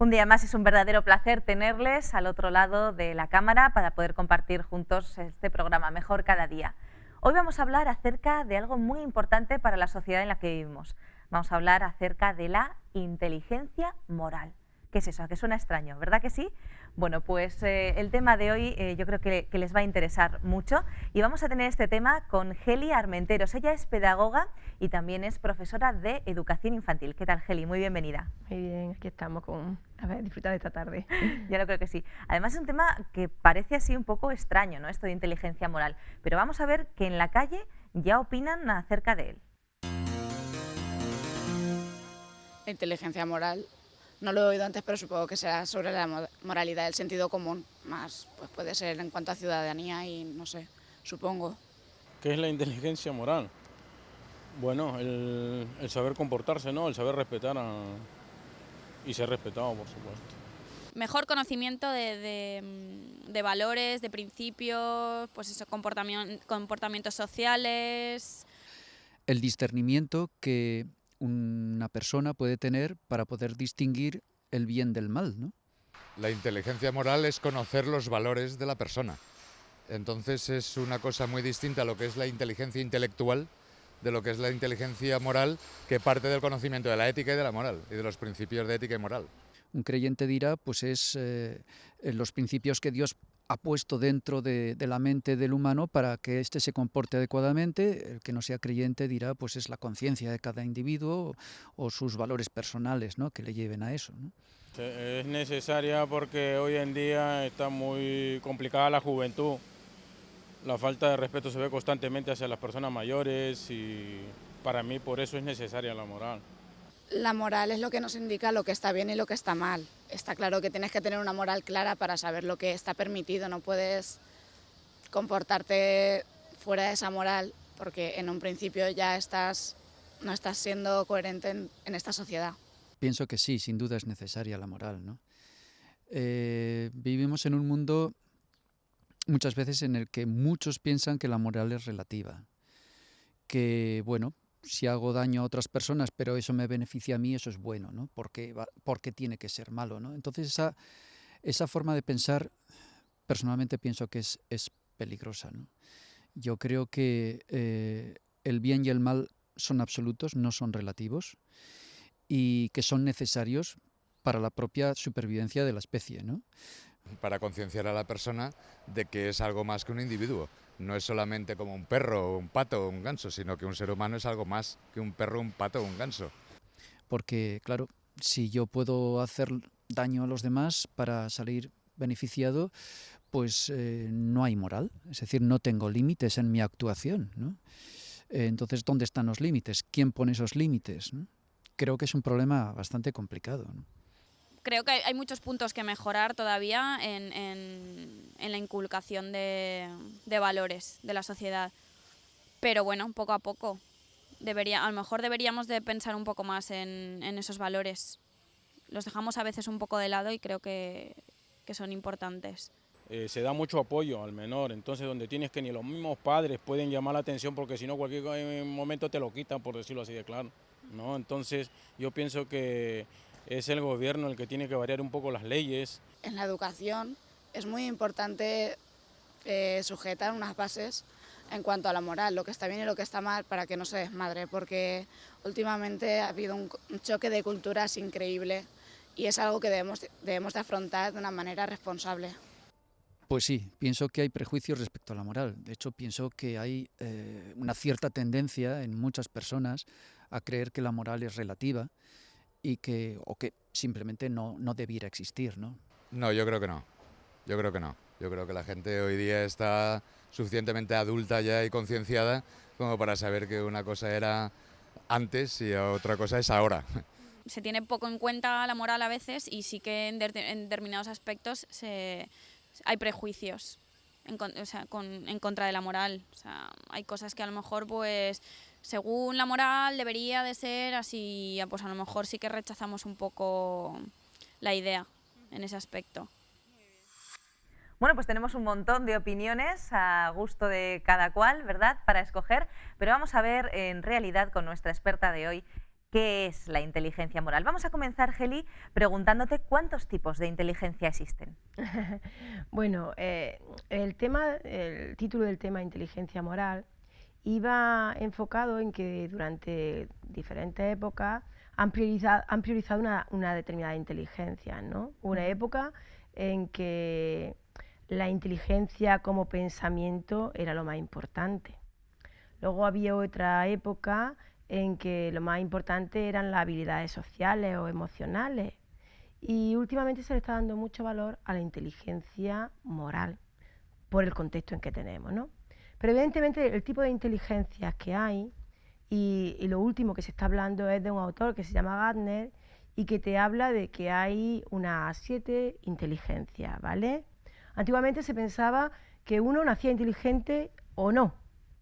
Un día más es un verdadero placer tenerles al otro lado de la cámara para poder compartir juntos este programa Mejor cada día. Hoy vamos a hablar acerca de algo muy importante para la sociedad en la que vivimos. Vamos a hablar acerca de la inteligencia moral. ¿Qué es eso? ¿A qué suena extraño? ¿Verdad que sí? Bueno, pues el tema de hoy yo creo que les va a interesar mucho y vamos a tener este tema con Geli Armenteros. Ella es pedagoga y también es profesora de educación infantil. ¿Qué tal, Geli? Muy bienvenida. Muy bien, aquí estamos a ver, disfrutar de esta tarde. Yo lo creo que sí. Además es un tema que parece así un poco extraño, ¿no? Esto de inteligencia moral, pero vamos a ver que en la calle ya opinan acerca de él. La inteligencia moral, no lo he oído antes, pero supongo que será sobre la moralidad del sentido común, más pues puede ser en cuanto a ciudadanía y no sé, supongo. ¿Qué es la inteligencia moral? Bueno, el saber comportarse, ¿no? El saber respetar y ser respetado, por supuesto. Mejor conocimiento de valores, de principios, pues eso, comportamientos sociales. El discernimiento que una persona puede tener para poder distinguir el bien del mal, ¿no? La inteligencia moral es conocer los valores de la persona. Entonces es una cosa muy distinta a lo que es la inteligencia intelectual de lo que es la inteligencia moral, que parte del conocimiento de la ética y de la moral y de los principios de ética y moral. Un creyente dirá, pues es los principios que Dios ha puesto dentro de la mente del humano para que éste se comporte adecuadamente. El que no sea creyente dirá, pues es la conciencia de cada individuo o sus valores personales, ¿no?, que le lleven a eso, ¿no? Es necesaria porque hoy en día está muy complicada la juventud. La falta de respeto se ve constantemente hacia las personas mayores y para mí por eso es necesaria la moral. La moral es lo que nos indica lo que está bien y lo que está mal. Está claro que tienes que tener una moral clara para saber lo que está permitido, no puedes comportarte fuera de esa moral porque en un principio ya no estás siendo coherente en esta sociedad. Pienso que sí, sin duda es necesaria la moral, ¿no? Vivimos en un mundo muchas veces en el que muchos piensan que la moral es relativa, que, bueno, si hago daño a otras personas, pero eso me beneficia a mí, eso es bueno, ¿no? ¿Por qué tiene que ser malo, ¿no? Entonces esa forma de pensar, personalmente pienso que es peligrosa, ¿no? Yo creo que el bien y el mal son absolutos, no son relativos, y que son necesarios para la propia supervivencia de la especie, ¿no? Para concienciar a la persona de que es algo más que un individuo. No es solamente como un perro, un pato o un ganso, sino que un ser humano es algo más que un perro, un pato o un ganso. Porque, claro, si yo puedo hacer daño a los demás para salir beneficiado, pues no hay moral. Es decir, no tengo límites en mi actuación, ¿no? Entonces, ¿dónde están los límites? ¿Quién pone esos límites, ¿no? Creo que es un problema bastante complicado, ¿no? Creo que hay muchos puntos que mejorar todavía en la inculcación de valores de la sociedad. Pero bueno, poco a poco. A lo mejor deberíamos de pensar un poco más en esos valores. Los dejamos a veces un poco de lado y creo que son importantes. Se da mucho apoyo al menor, entonces donde tienes que ni los mismos padres pueden llamar la atención porque si no cualquier momento te lo quitan, por decirlo así de claro, ¿no? Entonces yo pienso que es el gobierno el que tiene que variar un poco las leyes. En la educación es muy importante sujetar unas bases en cuanto a la moral, lo que está bien y lo que está mal, para que no se desmadre, porque últimamente ha habido un choque de culturas increíble y es algo que debemos de afrontar de una manera responsable. Pues sí, pienso que hay prejuicios respecto a la moral. De hecho, pienso que hay una cierta tendencia en muchas personas a creer que la moral es relativa o que simplemente no debiera existir, ¿no? No, yo creo que no. Yo creo que no. Yo creo que la gente hoy día está suficientemente adulta ya y concienciada como para saber que una cosa era antes y otra cosa es ahora. Se tiene poco en cuenta la moral a veces y sí que en determinados aspectos hay prejuicios en contra de la moral. O sea, hay cosas que a lo mejor, pues, según la moral debería de ser así, pues a lo mejor sí que rechazamos un poco la idea en ese aspecto. Bueno, pues tenemos un montón de opiniones a gusto de cada cual, ¿verdad?, para escoger, pero vamos a ver en realidad con nuestra experta de hoy ¿Qué es la inteligencia moral? Vamos a comenzar, Geli, preguntándote cuántos tipos de inteligencia existen. Bueno, el título del tema inteligencia moral iba enfocado en que durante diferentes épocas han priorizado una determinada inteligencia, ¿no? Una época en que la inteligencia como pensamiento era lo más importante. Luego había otra época en que lo más importante eran las habilidades sociales o emocionales. Y últimamente se le está dando mucho valor a la inteligencia moral, por el contexto en que tenemos, ¿no? Pero evidentemente el tipo de inteligencias que hay, y lo último que se está hablando es de un autor que se llama Gardner, y que te habla de que hay unas 7 inteligencias, ¿vale? Antiguamente se pensaba que uno nacía inteligente o no,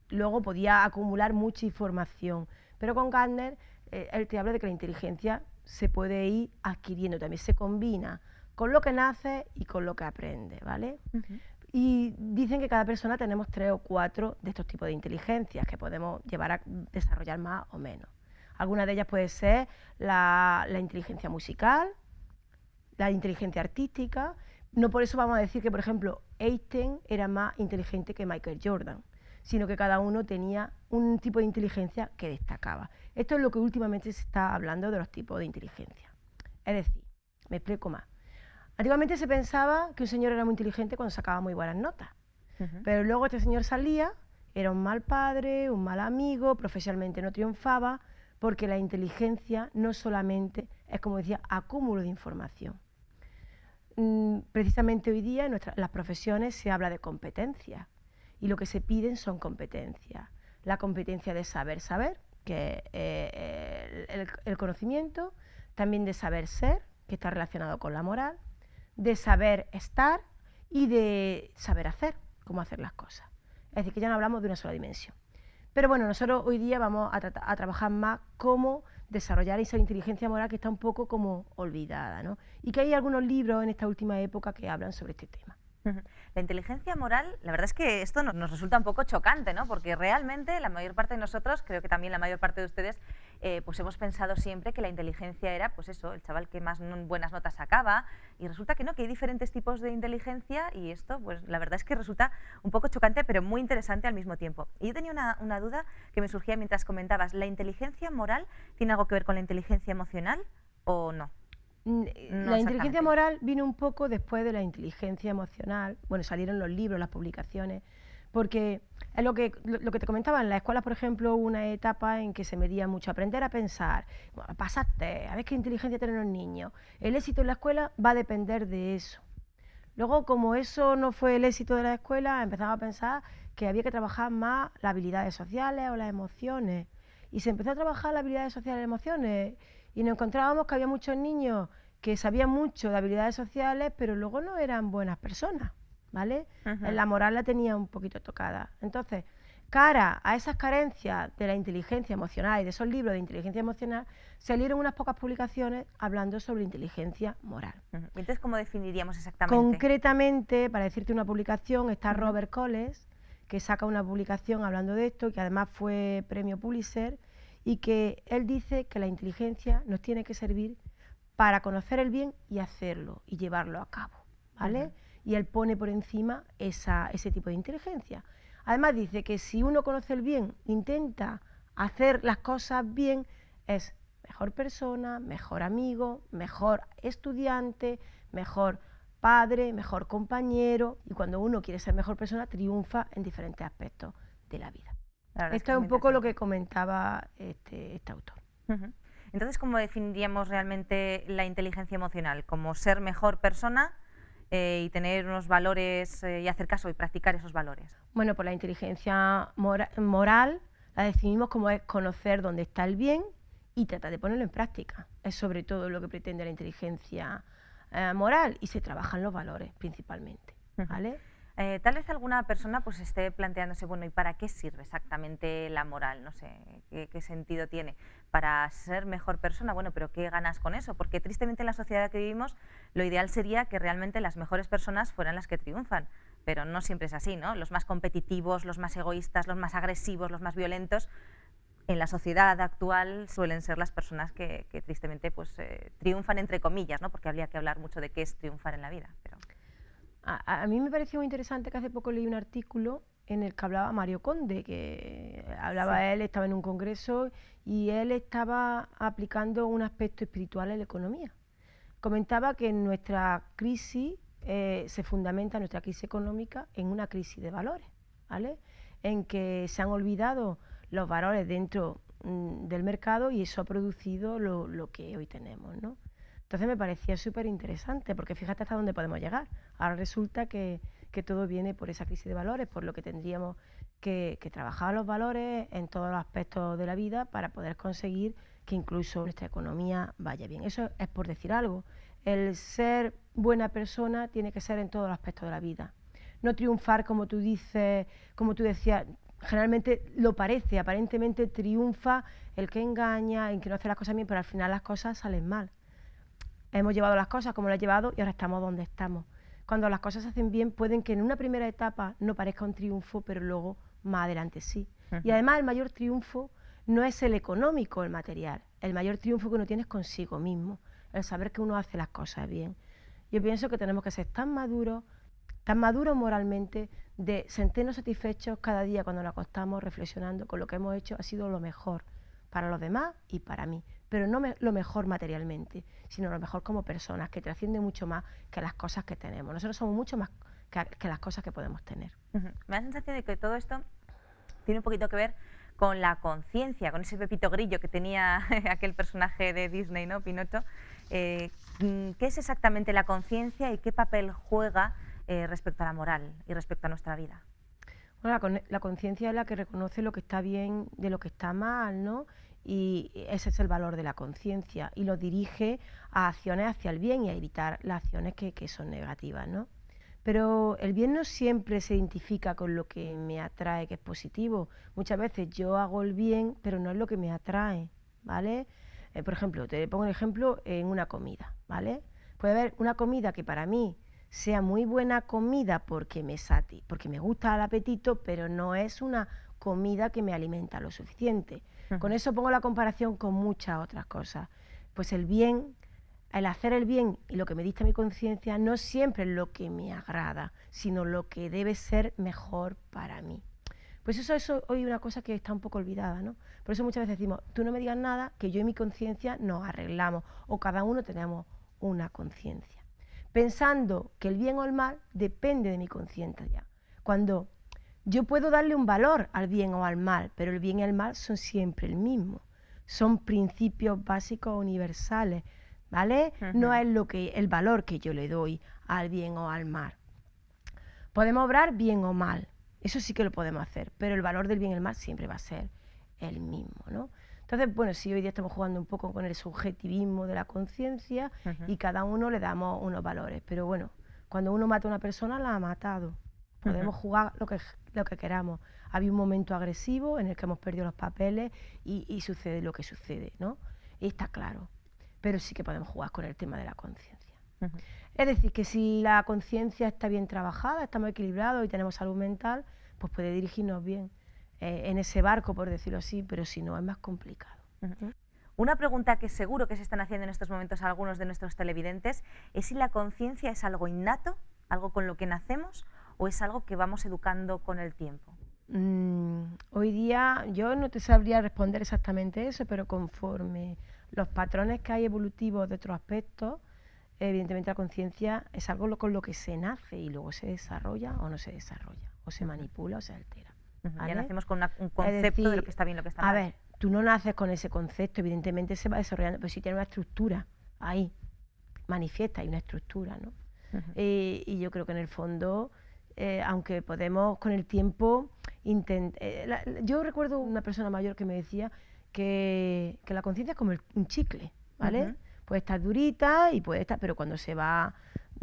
luego podía acumular mucha información. Pero con Gardner, él te habla de que la inteligencia se puede ir adquiriendo, también se combina con lo que nace y con lo que aprende, ¿vale? Y dicen que cada persona tenemos 3 o 4 de estos tipos de inteligencias que podemos llevar a desarrollar más o menos. Algunas de ellas puede ser la inteligencia musical, la inteligencia artística. No por eso vamos a decir que, por ejemplo, Einstein era más inteligente que Michael Jordan, sino que cada uno tenía un tipo de inteligencia que destacaba. Esto es lo que últimamente se está hablando de los tipos de inteligencia. Es decir, me explico más. Antiguamente se pensaba que un señor era muy inteligente cuando sacaba muy buenas notas, pero luego este señor salía, era un mal padre, un mal amigo, profesionalmente no triunfaba, porque la inteligencia no solamente es, como decía, acúmulo de información. Precisamente hoy día en las profesiones se habla de competencias. Y lo que se piden son competencias. La competencia de saber, que es el conocimiento, también de saber ser, que está relacionado con la moral, de saber estar y de saber hacer, cómo hacer las cosas. Es decir, que ya no hablamos de una sola dimensión. Pero bueno, nosotros hoy día vamos a trabajar más cómo desarrollar esa inteligencia moral que está un poco como olvidada, ¿no? Y que hay algunos libros en esta última época que hablan sobre este tema. La inteligencia moral, la verdad es que esto nos resulta un poco chocante, ¿no? Porque realmente la mayor parte de nosotros, creo que también la mayor parte de ustedes, pues hemos pensado siempre que la inteligencia era, pues eso, el chaval que más buenas notas sacaba, y resulta que no, que hay diferentes tipos de inteligencia, y esto, pues la verdad es que resulta un poco chocante, pero muy interesante al mismo tiempo. Y yo tenía una duda que me surgía mientras comentabas, ¿la inteligencia moral tiene algo que ver con la inteligencia emocional o no? La inteligencia moral vino un poco después de la inteligencia emocional. Bueno, salieron los libros, las publicaciones, porque es lo que te comentaba, en la escuela, por ejemplo, hubo una etapa en que se medía mucho aprender a pensar, bueno, pasaste, a ver qué inteligencia tienen los niños. El éxito en la escuela va a depender de eso. Luego, como eso no fue el éxito de la escuela, empezamos a pensar que había que trabajar más las habilidades sociales o las emociones. Y se empezó a trabajar las habilidades sociales y emociones. Y nos encontrábamos que había muchos niños que sabían mucho de habilidades sociales, pero luego no eran buenas personas, ¿vale? La moral la tenía un poquito tocada. Entonces, cara a esas carencias de la inteligencia emocional y de esos libros de inteligencia emocional, salieron unas pocas publicaciones hablando sobre inteligencia moral. Entonces, ¿cómo definiríamos exactamente? Concretamente, para decirte una publicación, está Robert Coles, que saca una publicación hablando de esto, que además fue premio Pulitzer, y que él dice que la inteligencia nos tiene que servir para conocer el bien y hacerlo y llevarlo a cabo, ¿vale? Y él pone por encima ese tipo de inteligencia. Además dice que si uno conoce el bien, intenta hacer las cosas bien, es mejor persona, mejor amigo, mejor estudiante, mejor padre, mejor compañero, y cuando uno quiere ser mejor persona, triunfa en diferentes aspectos de la vida. Esto es un poco lo que comentaba este autor. Entonces, ¿cómo definiríamos realmente la inteligencia emocional? ¿Como ser mejor persona y tener unos valores y hacer caso y practicar esos valores? Bueno, pues la inteligencia moral la definimos como es conocer dónde está el bien y tratar de ponerlo en práctica. Es sobre todo lo que pretende la inteligencia moral, y se trabajan los valores principalmente, ¿vale? Tal vez alguna persona pues esté planteándose, bueno, ¿y para qué sirve exactamente la moral? No sé, ¿qué sentido tiene? ¿Para ser mejor persona? Bueno, pero ¿qué ganas con eso? Porque tristemente en la sociedad que vivimos lo ideal sería que realmente las mejores personas fueran las que triunfan, pero no siempre es así, ¿no? Los más competitivos, los más egoístas, los más agresivos, los más violentos, en la sociedad actual suelen ser las personas que tristemente pues, triunfan entre comillas, ¿no? Porque habría que hablar mucho de qué es triunfar en la vida. Pero... A mí me pareció muy interesante que hace poco leí un artículo en el que hablaba Mario Conde, que hablaba él, estaba en un congreso y él estaba aplicando un aspecto espiritual en la economía. Comentaba que nuestra crisis se fundamenta, nuestra crisis económica, en una crisis de valores, ¿vale? En que se han olvidado los valores dentro del mercado y eso ha producido lo que hoy tenemos, ¿no? Entonces me parecía súper interesante, porque fíjate hasta dónde podemos llegar. Ahora resulta que todo viene por esa crisis de valores, por lo que tendríamos que trabajar los valores en todos los aspectos de la vida para poder conseguir que incluso nuestra economía vaya bien. Eso es por decir algo. El ser buena persona tiene que ser en todos los aspectos de la vida. No triunfar, como tú dices, como tú decías, generalmente lo parece, aparentemente triunfa el que engaña, el que no hace las cosas bien, pero al final las cosas salen mal. Hemos llevado las cosas como las he llevado y ahora estamos donde estamos. Cuando las cosas se hacen bien, pueden que en una primera etapa no parezca un triunfo, pero luego más adelante sí. Y además el mayor triunfo no es el económico, el material. El mayor triunfo que uno tiene es consigo mismo, el saber que uno hace las cosas bien. Yo pienso que tenemos que ser tan maduros moralmente, de sentirnos satisfechos cada día cuando nos acostamos reflexionando con lo que hemos hecho ha sido lo mejor para los demás y para mí. Pero no lo mejor materialmente, sino lo mejor como personas, que trasciende mucho más que las cosas que tenemos. Nosotros somos mucho más que las cosas que podemos tener. Me da la sensación de que todo esto tiene un poquito que ver con la conciencia, con ese Pepito Grillo que tenía aquel personaje de Disney, ¿no? Pinocho. ¿Qué es exactamente la conciencia y qué papel juega respecto a la moral y respecto a nuestra vida? Bueno, la conciencia es la que reconoce lo que está bien de lo que está mal, ¿no? Y ese es el valor de la conciencia y lo dirige a acciones hacia el bien y a evitar las acciones que son negativas, ¿no? Pero el bien no siempre se identifica con lo que me atrae, que es positivo. Muchas veces yo hago el bien, pero no es lo que me atrae, ¿vale? Por ejemplo, te pongo un ejemplo en una comida, ¿vale? Puede haber una comida que para mí sea muy buena comida porque me gusta el apetito, pero no es una comida que me alimenta lo suficiente. Con eso pongo la comparación con muchas otras cosas. Pues el bien, el hacer el bien y lo que me dicta mi conciencia no siempre es lo que me agrada, sino lo que debe ser mejor para mí. Pues eso hoy es una cosa que está un poco olvidada, ¿no? Por eso muchas veces decimos, tú no me digas nada, que yo y mi conciencia nos arreglamos, o cada uno tenemos una conciencia. Pensando que el bien o el mal depende de mi conciencia. Cuando yo puedo darle un valor al bien o al mal, pero el bien y el mal son siempre el mismo. Son principios básicos universales, ¿vale? No es el valor que yo le doy al bien o al mal. Podemos obrar bien o mal, eso sí que lo podemos hacer, pero el valor del bien y el mal siempre va a ser el mismo, ¿no? Entonces, bueno, sí, hoy día estamos jugando un poco con el subjetivismo de la conciencia y cada uno le damos unos valores, pero bueno, cuando uno mata a una persona, la ha matado. Podemos jugar lo que queramos. Había un momento agresivo en el que hemos perdido los papeles y sucede lo que sucede, ¿no? Y está claro. Pero sí que podemos jugar con el tema de la conciencia. Es decir, que si la conciencia está bien trabajada, estamos equilibrados y tenemos salud mental, pues puede dirigirnos bien en ese barco, por decirlo así, pero si no es más complicado. Una pregunta que seguro que se están haciendo en estos momentos algunos de nuestros televidentes es si la conciencia es algo innato, algo con lo que nacemos, o es algo que vamos educando con el tiempo. Hoy día yo no te sabría responder exactamente eso, pero conforme los patrones que hay evolutivos de otros aspectos, evidentemente la conciencia es algo con lo que se nace y luego se desarrolla o no se desarrolla, o se manipula o se altera. ¿Vale? Ya nacemos con un concepto de lo que está bien y lo que está mal. A ver, tú no naces con ese concepto, evidentemente se va desarrollando, pero sí tiene una estructura ahí, manifiesta, hay una estructura, ¿no? Y yo creo que en el fondo, aunque podemos con el tiempo yo recuerdo una persona mayor que me decía que la conciencia es como un chicle, ¿vale? Puede estar durita y puede estar, pero cuando se va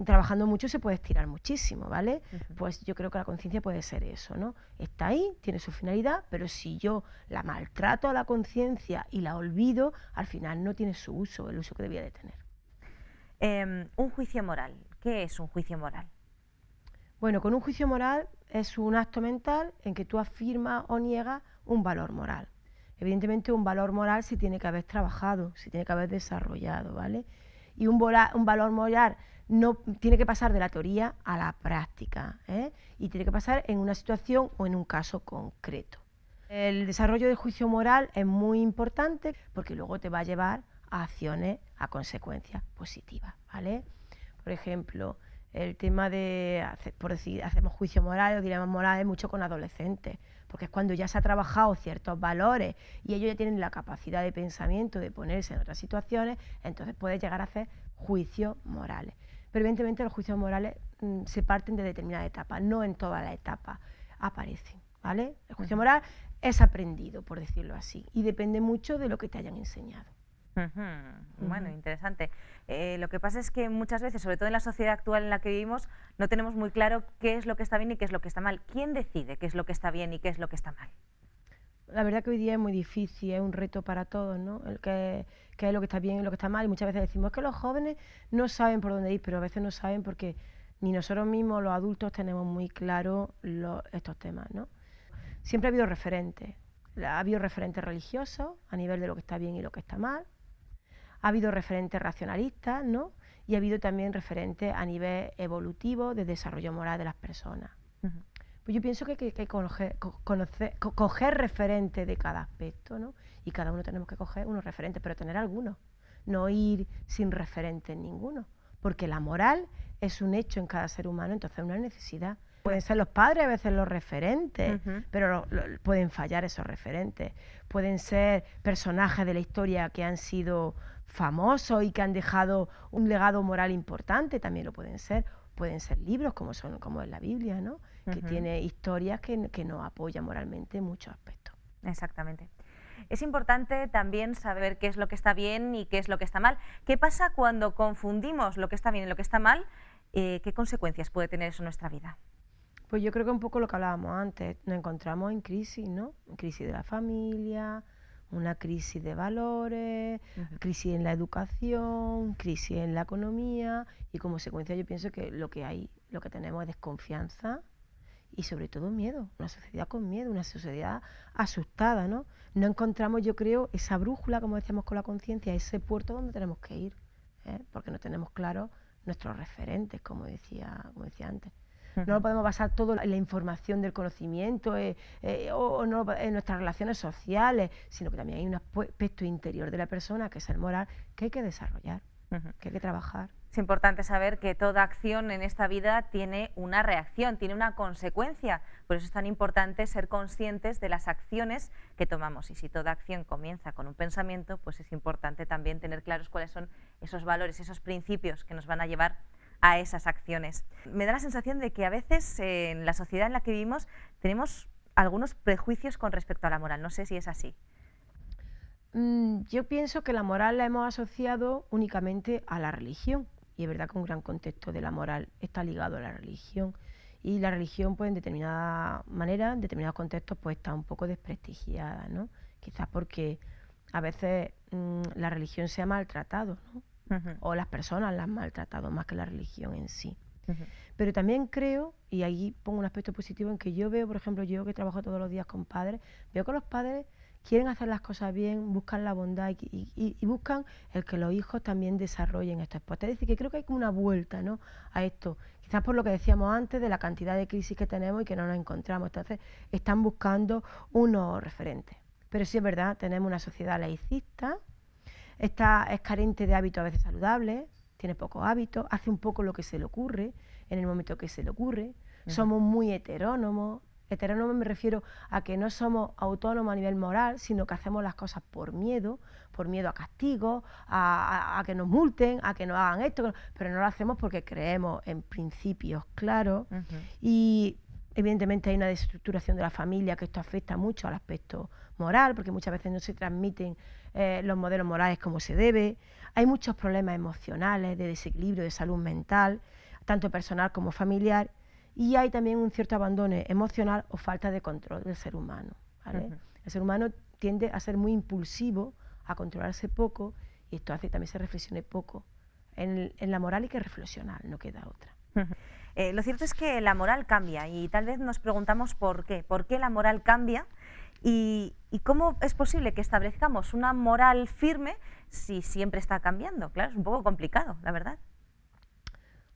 trabajando mucho se puede estirar muchísimo, ¿vale? Pues yo creo que la conciencia puede ser eso, ¿no? Está ahí, tiene su finalidad, pero si yo la maltrato a la conciencia y la olvido, al final no tiene su uso, el uso que debía de tener. Un juicio moral. ¿Qué es un juicio moral? Bueno, con un juicio moral es un acto mental en que tú afirmas o niegas un valor moral. Evidentemente un valor moral se tiene que haber trabajado, se tiene que haber desarrollado, ¿vale? Y un valor moral no tiene que pasar de la teoría a la práctica, ¿eh? Y tiene que pasar en una situación o en un caso concreto. El desarrollo del juicio moral es muy importante porque luego te va a llevar a acciones, a consecuencias positivas, ¿vale? Por ejemplo, el tema de, por decir, hacemos juicio moral o dilemas morales mucho con adolescentes, porque es cuando ya se ha trabajado ciertos valores y ellos ya tienen la capacidad de pensamiento de ponerse en otras situaciones, entonces puedes llegar a hacer juicios morales. Pero evidentemente los juicios morales se parten de determinadas etapas, no en todas las etapas aparecen, ¿vale? El juicio moral es aprendido, por decirlo así, y depende mucho de lo que te hayan enseñado. Bueno, interesante. Lo que pasa es que muchas veces, sobre todo en la sociedad actual en la que vivimos, no tenemos muy claro qué es lo que está bien y qué es lo que está mal. ¿Quién decide qué es lo que está bien y qué es lo que está mal? La verdad que hoy día es muy difícil, es un reto para todos, ¿no? El qué es lo que está bien y lo que está mal. Y muchas veces decimos que los jóvenes no saben por dónde ir, pero a veces no saben porque ni nosotros mismos, los adultos, tenemos muy claro estos temas, ¿no? Siempre ha habido referentes. Ha habido referentes religiosos a nivel de lo que está bien y lo que está mal. Ha habido referentes racionalistas, ¿no? Y ha habido también referentes a nivel evolutivo de desarrollo moral de las personas. Pues yo pienso que hay que coger referentes de cada aspecto, ¿no? Y cada uno tenemos que coger unos referentes, pero tener algunos, no ir sin referentes ninguno, porque la moral es un hecho en cada ser humano, entonces es una necesidad. Pueden ser los padres a veces los referentes, pero pueden fallar esos referentes. Pueden ser personajes de la historia que han sido famosos y que han dejado un legado moral importante, también lo pueden ser. Pueden ser libros como es la Biblia, ¿no? Que tiene historias que nos apoyan moralmente en muchos aspectos. Exactamente. Es importante también saber qué es lo que está bien y qué es lo que está mal. ¿Qué pasa cuando confundimos lo que está bien y lo que está mal? ¿Qué consecuencias puede tener eso en nuestra vida? Pues yo creo que un poco lo que hablábamos antes, nos encontramos en crisis, ¿no? Crisis de la familia, una crisis de valores, crisis en la educación, crisis en la economía y como consecuencia yo pienso que lo que tenemos es desconfianza y sobre todo miedo, una sociedad con miedo, una sociedad asustada, ¿no? No encontramos, yo creo, esa brújula, como decíamos, con la conciencia, ese puerto donde tenemos que ir, porque no tenemos claros nuestros referentes, como decía antes. No lo podemos basar todo en la información del conocimiento o no en nuestras relaciones sociales, sino que también hay un aspecto interior de la persona, que es el moral, que hay que desarrollar, que hay que trabajar. Es importante saber que toda acción en esta vida tiene una reacción, tiene una consecuencia. Por eso es tan importante ser conscientes de las acciones que tomamos. Y si toda acción comienza con un pensamiento, pues es importante también tener claros cuáles son esos valores, esos principios que nos van a llevar a esas acciones. Me da la sensación de que a veces en la sociedad en la que vivimos tenemos algunos prejuicios con respecto a la moral. No sé si es así. Yo pienso que la moral la hemos asociado únicamente a la religión. Y es verdad que un gran contexto de la moral está ligado a la religión. Y la religión, pues en determinada manera, en determinados contextos, pues está un poco desprestigiada, ¿no? Quizás porque a veces la religión se ha maltratado, ¿no? O las personas la han maltratado más que la religión en sí. Pero también creo, y ahí pongo un aspecto positivo, en que yo veo, por ejemplo, yo que trabajo todos los días con padres, veo que los padres quieren hacer las cosas bien, buscan la bondad y buscan el que los hijos también desarrollen estos aspectos. Es decir, que creo que hay como una vuelta, ¿no?, a esto. Quizás por lo que decíamos antes de la cantidad de crisis que tenemos y que no nos encontramos. Entonces, están buscando unos referentes. Pero sí es verdad, tenemos una sociedad laicista, es carente de hábitos a veces saludables, tiene pocos hábitos, hace un poco lo que se le ocurre, en el momento que se le ocurre. Somos muy heterónomos. Heterónomo me refiero a que no somos autónomos a nivel moral, sino que hacemos las cosas por miedo a castigo, a que nos multen, a que nos hagan esto, pero no lo hacemos porque creemos en principios claros y evidentemente hay una desestructuración de la familia que esto afecta mucho al aspecto moral, porque muchas veces no se transmiten los modelos morales como se debe. Hay muchos problemas emocionales, de desequilibrio, de salud mental, tanto personal como familiar. Y hay también un cierto abandono emocional o falta de control del ser humano, ¿vale? El ser humano tiende a ser muy impulsivo, a controlarse poco, y esto hace que también se reflexione poco. En la moral hay que reflexionar, no queda otra. Lo cierto es que la moral cambia y tal vez nos preguntamos por qué la moral cambia ¿Y cómo es posible que establezcamos una moral firme si siempre está cambiando? Claro, es un poco complicado, la verdad.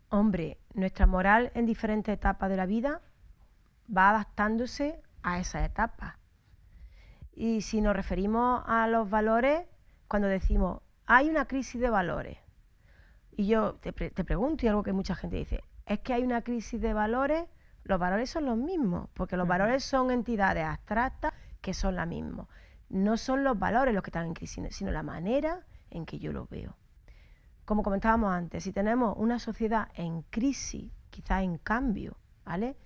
Hombre, nuestra moral en diferentes etapas de la vida va adaptándose a esas etapas. Y si nos referimos a los valores, cuando decimos, hay una crisis de valores, y yo te pregunto, y algo que mucha gente dice, es que hay una crisis de valores, los valores son los mismos, porque los valores son entidades abstractas que son las mismas. No son los valores los que están en crisis, sino la manera en que yo los veo. Como comentábamos antes, si tenemos una sociedad en crisis, quizás en cambio, ¿vale?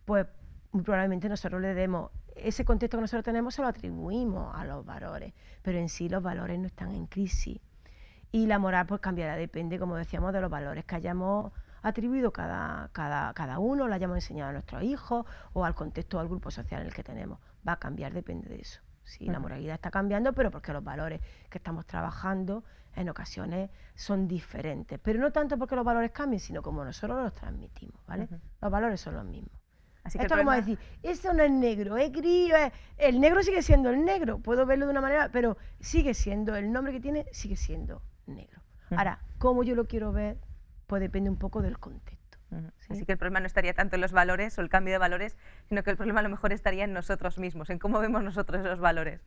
Pues muy probablemente nosotros le demos, ese contexto que nosotros tenemos se lo atribuimos a los valores, pero en sí los valores no están en crisis. Y la moral pues cambiará, depende, como decíamos, de los valores que hayamos atribuido cada uno, lo hayamos enseñado a nuestros hijos o al contexto o al grupo social en el que tenemos. Va a cambiar, depende de eso. Sí, la moralidad está cambiando, pero porque los valores que estamos trabajando en ocasiones son diferentes. Pero no tanto porque los valores cambien, sino como nosotros los transmitimos, ¿vale? Los valores son los mismos. Así que esto es como decir, eso no es negro, es gris, el negro sigue siendo el negro, puedo verlo de una manera, pero sigue siendo, el nombre que tiene sigue siendo negro. Ahora, cómo yo lo quiero ver, pues depende un poco del contexto. ¿Sí? Así que el problema no estaría tanto en los valores o el cambio de valores, sino que el problema a lo mejor estaría en nosotros mismos, en cómo vemos nosotros esos valores.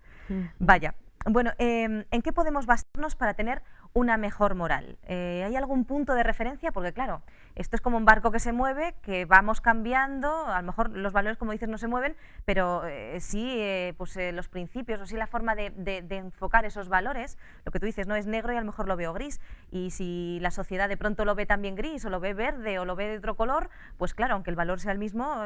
Vaya, bueno, ¿en qué podemos basarnos para tener una mejor moral? ¿Hay algún punto de referencia? Porque claro, esto es como un barco que se mueve, que vamos cambiando, a lo mejor los valores, como dices, no se mueven, pero sí los principios o sí la forma de enfocar esos valores, lo que tú dices, no es negro y a lo mejor lo veo gris, y si la sociedad de pronto lo ve también gris o lo ve verde o lo ve de otro color, pues claro, aunque el valor sea el mismo,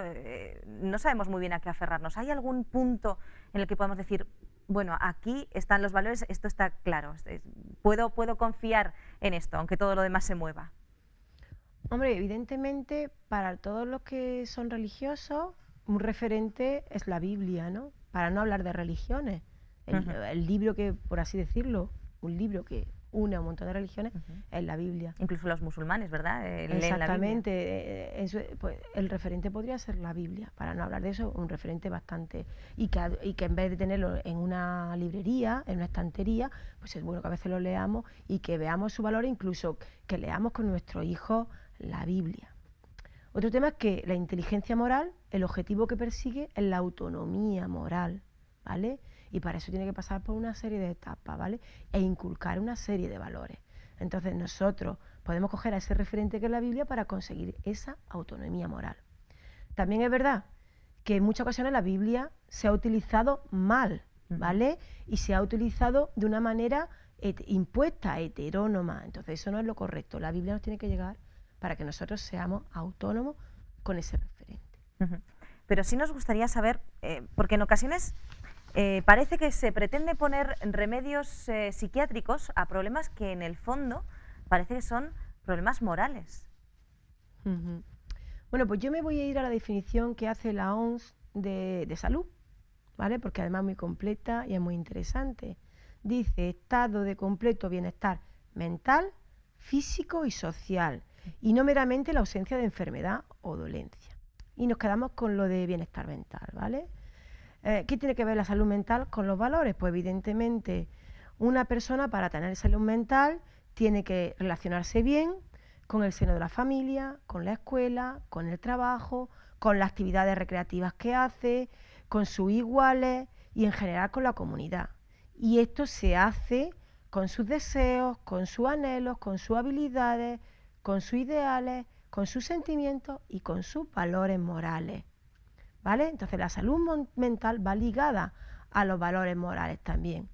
no sabemos muy bien a qué aferrarnos. ¿Hay algún punto en el que podamos decir, bueno, aquí están los valores, esto está claro, puedo confiar en esto, aunque todo lo demás se mueva? Hombre, evidentemente, para todos los que son religiosos, un referente es la Biblia, ¿no? Para no hablar de religiones. El libro que, por así decirlo, un libro que une a un montón de religiones es la Biblia. Incluso los musulmanes, ¿verdad? Exactamente. Pues, el referente podría ser la Biblia, para no hablar de eso, un referente bastante... Y que en vez de tenerlo en una librería, en una estantería, pues es bueno que a veces lo leamos y que veamos su valor, incluso que leamos con nuestros hijos la Biblia. Otro tema es que la inteligencia moral, el objetivo que persigue es la autonomía moral, ¿vale? Y para eso tiene que pasar por una serie de etapas, ¿vale? E inculcar una serie de valores. Entonces nosotros podemos coger a ese referente que es la Biblia para conseguir esa autonomía moral. También es verdad que en muchas ocasiones la Biblia se ha utilizado mal, ¿vale? Y se ha utilizado de una manera impuesta, heterónoma. Entonces eso no es lo correcto. La Biblia nos tiene que llegar para que nosotros seamos autónomos con ese referente. Pero sí nos gustaría saber, porque en ocasiones parece que se pretende poner remedios psiquiátricos a problemas que en el fondo parece que son problemas morales. Bueno, pues yo me voy a ir a la definición que hace la OMS de salud, ¿vale? Porque además es muy completa y es muy interesante. Dice estado de completo bienestar mental, físico y social, y no meramente la ausencia de enfermedad o dolencia. Y nos quedamos con lo de bienestar mental, ¿vale? ¿Qué tiene que ver la salud mental con los valores? Pues evidentemente una persona para tener salud mental tiene que relacionarse bien con el seno de la familia, con la escuela, con el trabajo, con las actividades recreativas que hace, con sus iguales y en general con la comunidad. Y esto se hace con sus deseos, con sus anhelos, con sus habilidades, con sus ideales, con sus sentimientos y con sus valores morales, ¿vale? Entonces la salud mental va ligada a los valores morales también.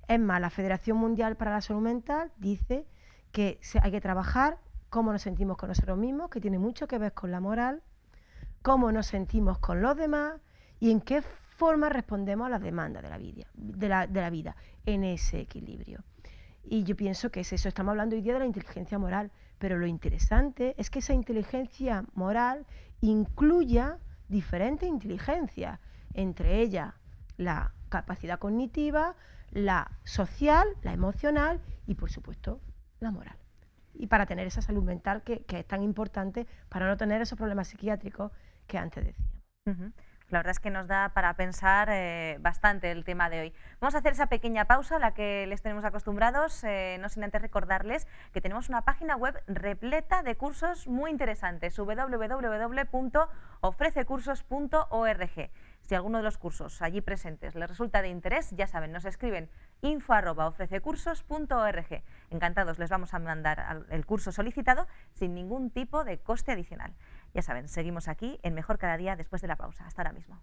Es más, la Federación Mundial para la Salud Mental dice que hay que trabajar cómo nos sentimos con nosotros mismos, que tiene mucho que ver con la moral, cómo nos sentimos con los demás y en qué forma respondemos a las demandas de la vida, en ese equilibrio. Y yo pienso que es eso, estamos hablando hoy día de la inteligencia moral, pero lo interesante es que esa inteligencia moral incluya diferentes inteligencias, entre ellas la capacidad cognitiva, la social, la emocional y por supuesto la moral. Y para tener esa salud mental que es tan importante para no tener esos problemas psiquiátricos que antes decíamos. La verdad es que nos da para pensar bastante el tema de hoy. Vamos a hacer esa pequeña pausa a la que les tenemos acostumbrados, no sin antes recordarles que tenemos una página web repleta de cursos muy interesantes, www.ofrececursos.org. Si alguno de los cursos allí presentes les resulta de interés, ya saben, nos escriben info@ofrececursos.org. Encantados les vamos a mandar el curso solicitado sin ningún tipo de coste adicional. Ya saben, seguimos aquí en Mejor Cada Día después de la pausa. Hasta ahora mismo.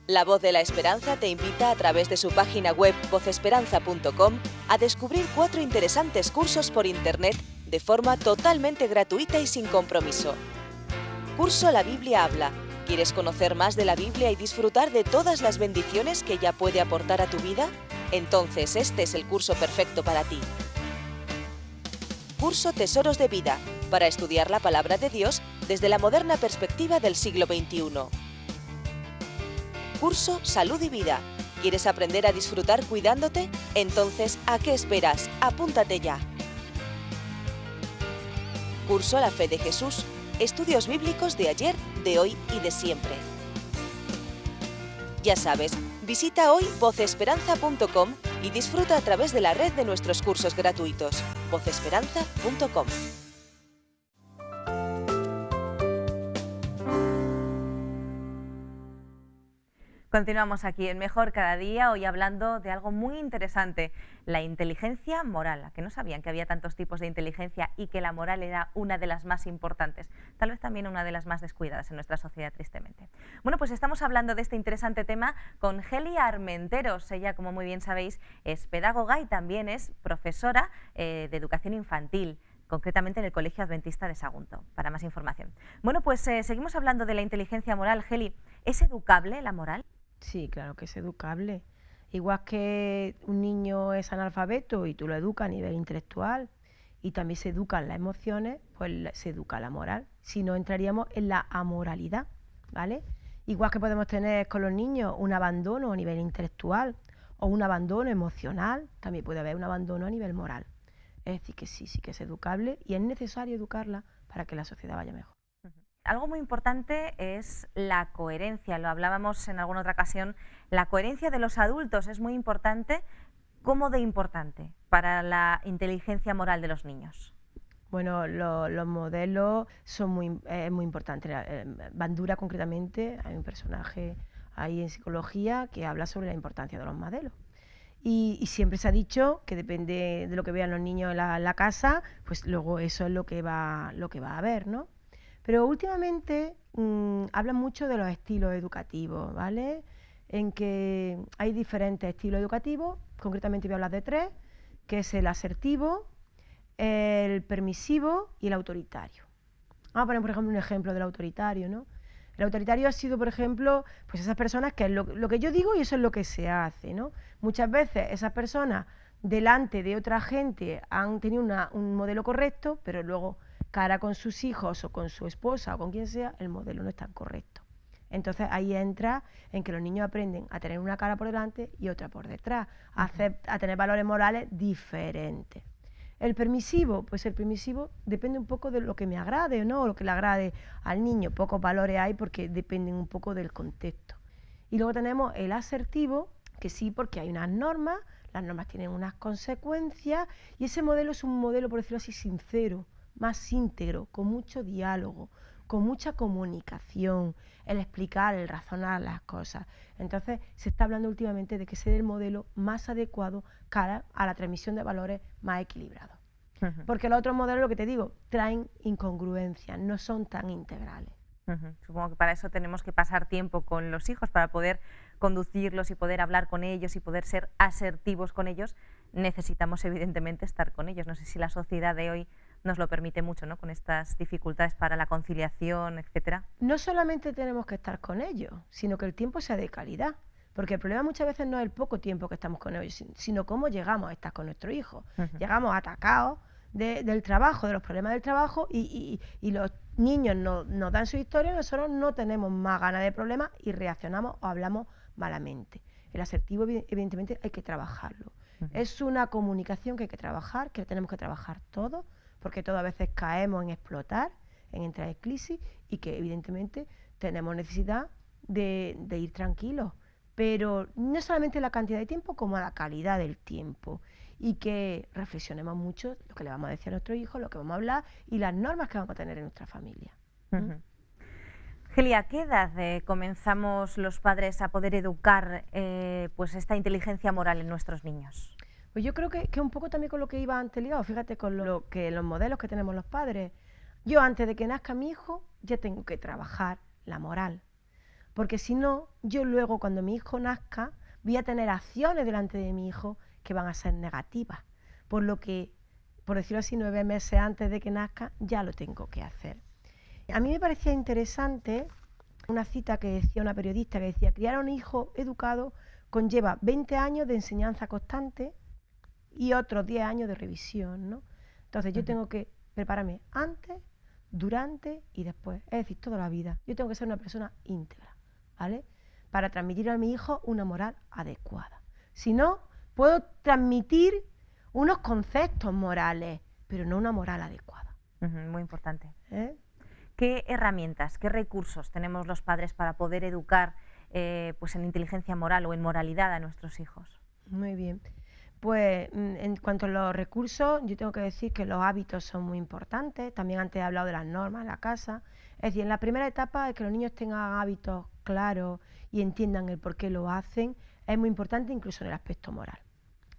La Voz de la Esperanza te invita a través de su página web vocesperanza.com a descubrir 4 interesantes cursos por Internet de forma totalmente gratuita y sin compromiso. Curso La Biblia Habla. ¿Quieres conocer más de la Biblia y disfrutar de todas las bendiciones que ella puede aportar a tu vida? Entonces este es el curso perfecto para ti. Curso Tesoros de Vida, para estudiar la palabra de Dios desde la moderna perspectiva del siglo XXI. Curso Salud y Vida. ¿Quieres aprender a disfrutar cuidándote? Entonces, ¿a qué esperas? Apúntate ya. Curso La Fe de Jesús. Estudios bíblicos de ayer, de hoy y de siempre. Ya sabes, visita hoy vocesperanza.com y disfruta a través de la red de nuestros cursos gratuitos. vocesperanza.com. Continuamos aquí en Mejor Cada Día, hoy hablando de algo muy interesante, la inteligencia moral. ¿A que no sabían que había tantos tipos de inteligencia y que la moral era una de las más importantes? Tal vez también una de las más descuidadas en nuestra sociedad, tristemente. Bueno, pues estamos hablando de este interesante tema con Geli Armenteros. Ella, como muy bien sabéis, es pedagoga y también es profesora de educación infantil, concretamente en el Colegio Adventista de Sagunto, para más información. Bueno, pues seguimos hablando de la inteligencia moral. Geli, ¿es educable la moral? Sí, claro que es educable. Igual que un niño es analfabeto y tú lo educas a nivel intelectual y también se educan las emociones, pues se educa la moral. Si no, entraríamos en la amoralidad, ¿vale? Igual que podemos tener con los niños un abandono a nivel intelectual o un abandono emocional, también puede haber un abandono a nivel moral. Es decir, que sí que es educable y es necesario educarla para que la sociedad vaya mejor. Algo muy importante es la coherencia, lo hablábamos en alguna otra ocasión, la coherencia de los adultos es muy importante. ¿Cómo de importante para la inteligencia moral de los niños? Bueno, los modelos son muy importantes. Bandura, concretamente, hay un personaje ahí en psicología que habla sobre la importancia de los modelos. Y siempre se ha dicho que depende de lo que vean los niños en la casa, pues luego eso es lo que va a haber, ¿no? Pero últimamente hablan mucho de los estilos educativos, ¿vale? En que hay diferentes estilos educativos, concretamente voy a hablar de 3, que es el asertivo, el permisivo y el autoritario. Vamos a poner, por ejemplo, un ejemplo del autoritario, ¿no? El autoritario ha sido, por ejemplo, pues esas personas que es lo que yo digo y eso es lo que se hace, ¿no? Muchas veces esas personas delante de otra gente han tenido un modelo correcto, pero luego cara con sus hijos o con su esposa o con quien sea, el modelo no es tan correcto. Entonces ahí entra en que los niños aprenden a tener una cara por delante y otra por detrás, a tener valores morales diferentes. El permisivo, pues el permisivo depende un poco de lo que me agrade, ¿no? O lo que le agrade al niño. Pocos valores hay porque dependen un poco del contexto. Y luego tenemos el asertivo, que sí, porque hay unas normas, las normas tienen unas consecuencias y ese modelo es un modelo, por decirlo así, sincero, más íntegro, con mucho diálogo, con mucha comunicación, el explicar, el razonar las cosas. Entonces se está hablando últimamente de que ese es el modelo más adecuado cara a la transmisión de valores más equilibrados. Porque los otros modelos, lo que te digo, traen incongruencias, no son tan integrales. Supongo que para eso tenemos que pasar tiempo con los hijos, para poder conducirlos y poder hablar con ellos y poder ser asertivos con ellos, necesitamos evidentemente estar con ellos. No sé si la sociedad de hoy nos lo permite mucho, ¿no? Con estas dificultades para la conciliación, etcétera. No solamente tenemos que estar con ellos, sino que el tiempo sea de calidad. Porque el problema muchas veces no es el poco tiempo que estamos con ellos, sino cómo llegamos a estar con nuestro hijo. Llegamos atacados del trabajo, de los problemas del trabajo y los niños nos dan su historia y nosotros no tenemos más ganas de problemas y reaccionamos o hablamos malamente. El asertivo, evidentemente, hay que trabajarlo. Es una comunicación que hay que trabajar, que tenemos que trabajar todos, porque todas veces caemos en explotar, en entrar en crisis y que evidentemente tenemos necesidad de ir tranquilos, pero no solamente la cantidad de tiempo como la calidad del tiempo, y que reflexionemos mucho lo que le vamos a decir a nuestros hijos, lo que vamos a hablar y las normas que vamos a tener en nuestra familia. Gelia, ¿a qué edad comenzamos los padres a poder educar pues esta inteligencia moral en nuestros niños? Pues yo creo que un poco también con lo que iba antes ligado, fíjate, con los modelos que tenemos los padres. Yo antes de que nazca mi hijo ya tengo que trabajar la moral, porque si no, yo luego cuando mi hijo nazca voy a tener acciones delante de mi hijo que van a ser negativas, por lo que, por decirlo así, 9 meses antes de que nazca ya lo tengo que hacer. A mí me parecía interesante una cita que decía una periodista que decía: criar a un hijo educado conlleva 20 años de enseñanza constante y otros 10 años de revisión, ¿no? Entonces yo tengo que prepararme antes, durante y después, es decir, toda la vida. Yo tengo que ser una persona íntegra, ¿vale? Para transmitir a mi hijo una moral adecuada. Si no, puedo transmitir unos conceptos morales, pero no una moral adecuada. Muy importante. ¿Qué herramientas, qué recursos tenemos los padres para poder educar pues en inteligencia moral o en moralidad a nuestros hijos? Muy bien. Pues en cuanto a los recursos, yo tengo que decir que los hábitos son muy importantes. También antes he hablado de las normas en la casa. Es decir, en la primera etapa es que los niños tengan hábitos claros y entiendan el por qué lo hacen. Es muy importante incluso en el aspecto moral.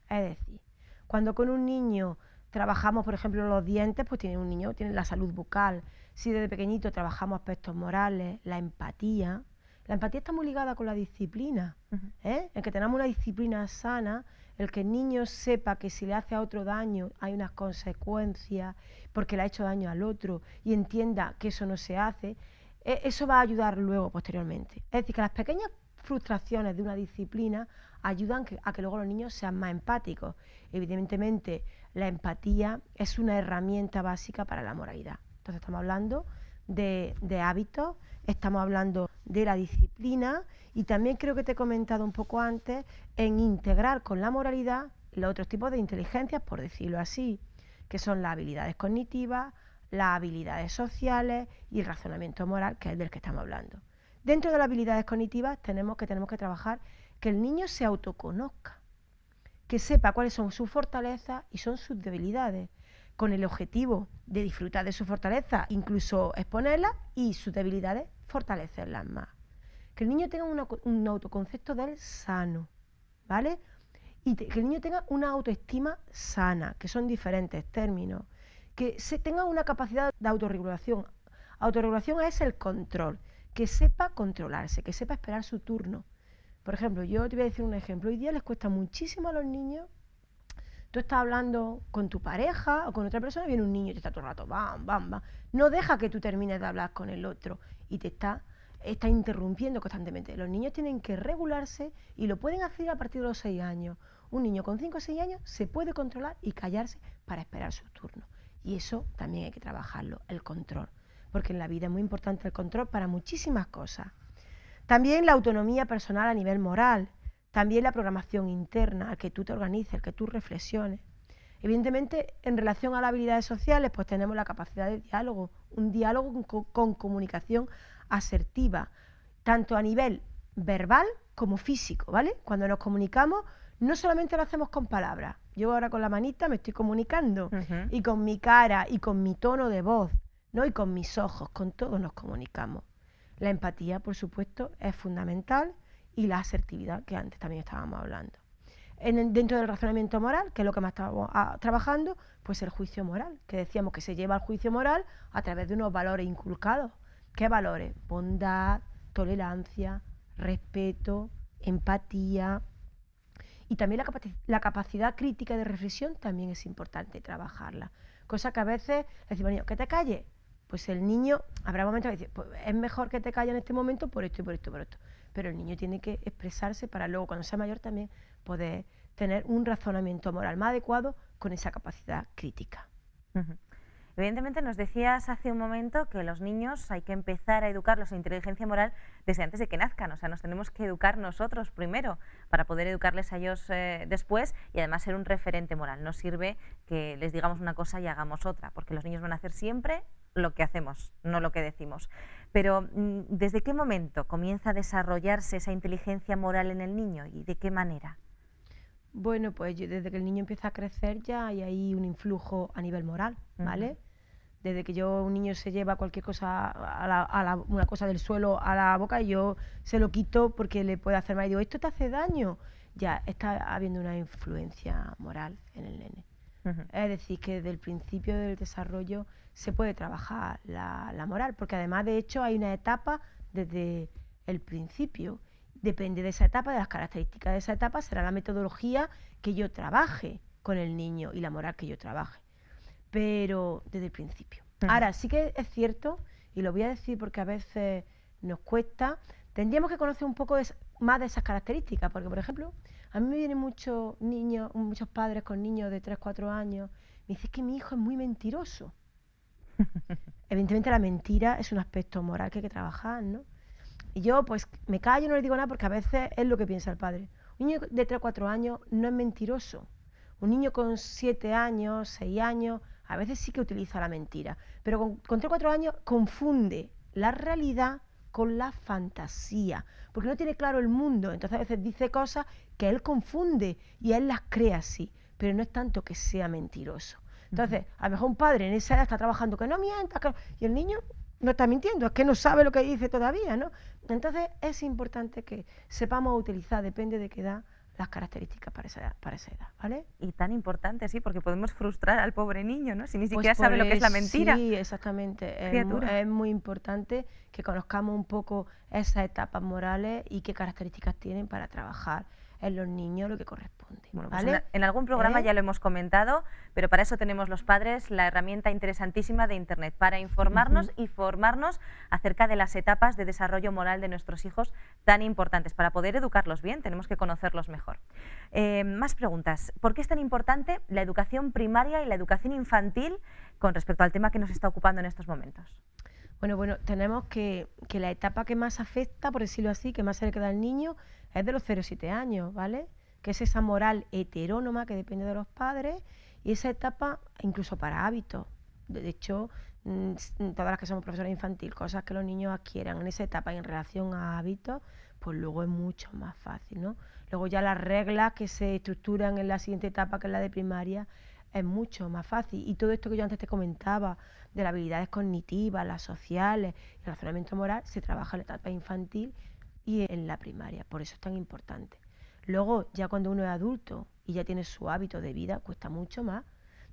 Es decir, cuando con un niño trabajamos, por ejemplo, los dientes, pues un niño tiene la salud bucal. Si desde pequeñito trabajamos aspectos morales, la empatía está muy ligada con la disciplina. El que tengamos una disciplina sana, el que el niño sepa que si le hace a otro daño hay unas consecuencias porque le ha hecho daño al otro y entienda que eso no se hace, eso va a ayudar luego, posteriormente. Es decir, que las pequeñas frustraciones de una disciplina ayudan a que luego los niños sean más empáticos. Evidentemente, la empatía es una herramienta básica para la moralidad. Entonces estamos hablando de hábitos, estamos hablando de la disciplina y también creo que te he comentado un poco antes en integrar con la moralidad los otros tipos de inteligencias, por decirlo así, que son las habilidades cognitivas, las habilidades sociales y el razonamiento moral, que es del que estamos hablando. Dentro de las habilidades cognitivas tenemos que trabajar que el niño se autoconozca, que sepa cuáles son sus fortalezas y son sus debilidades, con el objetivo de disfrutar de su fortaleza, incluso exponerlas, y sus debilidades, fortalecerlas más. Que el niño tenga un autoconcepto de él sano, ¿vale? Y que el niño tenga una autoestima sana, que son diferentes términos. Que tenga una capacidad de autorregulación. Autorregulación es el control, que sepa controlarse, que sepa esperar su turno. Por ejemplo, yo te voy a decir un ejemplo. Hoy día les cuesta muchísimo a los niños. Tú estás hablando con tu pareja o con otra persona, viene un niño y te está todo el rato, bam, bam, bam. No deja que tú termines de hablar con el otro y te está interrumpiendo constantemente. Los niños tienen que regularse y lo pueden hacer a partir de los 6 años. Un niño con 5 o 6 años se puede controlar y callarse para esperar su turno. Y eso también hay que trabajarlo, el control. Porque en la vida es muy importante el control para muchísimas cosas. También la autonomía personal a nivel moral. También la programación interna, el que tú te organices, el que tú reflexiones. Evidentemente, en relación a las habilidades sociales, pues tenemos la capacidad de diálogo, un diálogo con comunicación asertiva, tanto a nivel verbal como físico, ¿vale? Cuando nos comunicamos, no solamente lo hacemos con palabras. Yo ahora con la manita me estoy comunicando, y con mi cara, y con mi tono de voz, ¿no? Y con mis ojos, con todo nos comunicamos. La empatía, por supuesto, es fundamental, y la asertividad, que antes también estábamos hablando. Dentro del razonamiento moral, que es lo que más estamos trabajando, pues el juicio moral, que decíamos que se lleva al juicio moral a través de unos valores inculcados. ¿Qué valores? Bondad, tolerancia, respeto, empatía. Y también la capacidad crítica de reflexión también es importante trabajarla. Cosa que a veces le decimos al niño, que te calles. Pues el niño, habrá momentos que dice, pues es mejor que te calles en este momento por esto y por esto y por esto. Pero el niño tiene que expresarse para luego, cuando sea mayor, también poder tener un razonamiento moral más adecuado con esa capacidad crítica. Evidentemente nos decías hace un momento que los niños hay que empezar a educarlos en inteligencia moral desde antes de que nazcan, o sea, nos tenemos que educar nosotros primero para poder educarles a ellos después y además ser un referente moral. No sirve que les digamos una cosa y hagamos otra, porque los niños van a hacer siempre lo que hacemos, no lo que decimos. Pero ¿desde qué momento comienza a desarrollarse esa inteligencia moral en el niño y de qué manera? Bueno, pues desde que el niño empieza a crecer ya hay ahí un influjo a nivel moral, ¿vale? Desde que un niño se lleva cualquier cosa, una cosa del suelo a la boca y yo se lo quito porque le puede hacer mal y digo, ¿esto te hace daño? Ya está habiendo una influencia moral en el nene. Es decir, que desde el principio del desarrollo se puede trabajar la moral, porque además de hecho hay una etapa desde el principio. Depende de esa etapa, de las características de esa etapa, será la metodología que yo trabaje con el niño y la moral que yo trabaje, pero desde el principio. Ahora, sí que es cierto, y lo voy a decir porque a veces nos cuesta, tendríamos que conocer un poco más de esas características, porque por ejemplo, a mí me vienen muchos niños, muchos padres con niños de 3, 4 años, me dicen que mi hijo es muy mentiroso. Evidentemente la mentira es un aspecto moral que hay que trabajar, ¿no? Y yo pues me callo, no le digo nada porque a veces es lo que piensa el padre. Un niño de 3 o 4 años no es mentiroso. Un niño con 7 años, 6 años, a veces sí que utiliza la mentira. Pero con 3 o 4 años confunde la realidad con la fantasía, porque no tiene claro el mundo. Entonces a veces dice cosas que él confunde y él las cree así, pero no es tanto que sea mentiroso. Entonces, a lo mejor un padre en esa edad está trabajando que no mienta, y el niño no está mintiendo, es que no sabe lo que dice todavía, ¿no? Entonces es importante que sepamos utilizar, depende de qué edad, las características para esa edad, ¿vale? Y tan importante, sí, porque podemos frustrar al pobre niño, ¿no? Si ni Pues siquiera sabe lo que es la mentira. Sí, exactamente. Es muy importante que conozcamos un poco esas etapas morales y qué características tienen para trabajar en los niños lo que corresponde. Bueno, ¿vale? pues en algún programa ya lo hemos comentado, pero para eso tenemos los padres la herramienta interesantísima de Internet, para informarnos y formarnos acerca de las etapas de desarrollo moral de nuestros hijos tan importantes. Para poder educarlos bien tenemos que conocerlos mejor. Más preguntas. ¿Por qué es tan importante la educación primaria y la educación infantil con respecto al tema que nos está ocupando en estos momentos? Bueno, tenemos que la etapa que más afecta, por decirlo así, que más se le queda al niño, es de los 0 a 7 años, ¿vale? Que es esa moral heterónoma que depende de los padres y esa etapa incluso para hábitos. De hecho, todas las que somos profesores infantil, cosas que los niños adquieran en esa etapa y en relación a hábitos, pues luego es mucho más fácil, ¿no? Luego ya las reglas que se estructuran en la siguiente etapa, que es la de primaria, es mucho más fácil. Y todo esto que yo antes te comentaba, de las habilidades cognitivas, las sociales, el razonamiento moral, se trabaja en la etapa infantil y en la primaria. Por eso es tan importante. Luego, ya cuando uno es adulto y ya tiene su hábito de vida, cuesta mucho más.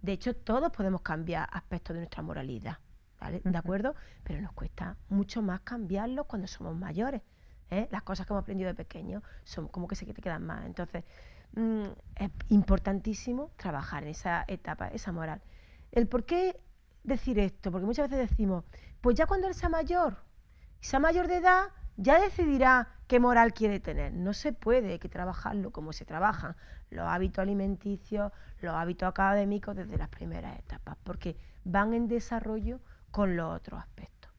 De hecho, todos podemos cambiar aspectos de nuestra moralidad, ¿vale? ¿De acuerdo? Pero nos cuesta mucho más cambiarlos cuando somos mayores, ¿eh? Las cosas que hemos aprendido de pequeños son como que se te quedan más. Entonces, es importantísimo trabajar en esa etapa, esa moral. ¿El por qué decir esto? Porque muchas veces decimos, pues ya cuando él sea mayor de edad, ya decidirá qué moral quiere tener. No se puede, hay que trabajarlo como se trabajan los hábitos alimenticios, los hábitos académicos desde las primeras etapas, porque van en desarrollo con los otros aspectos.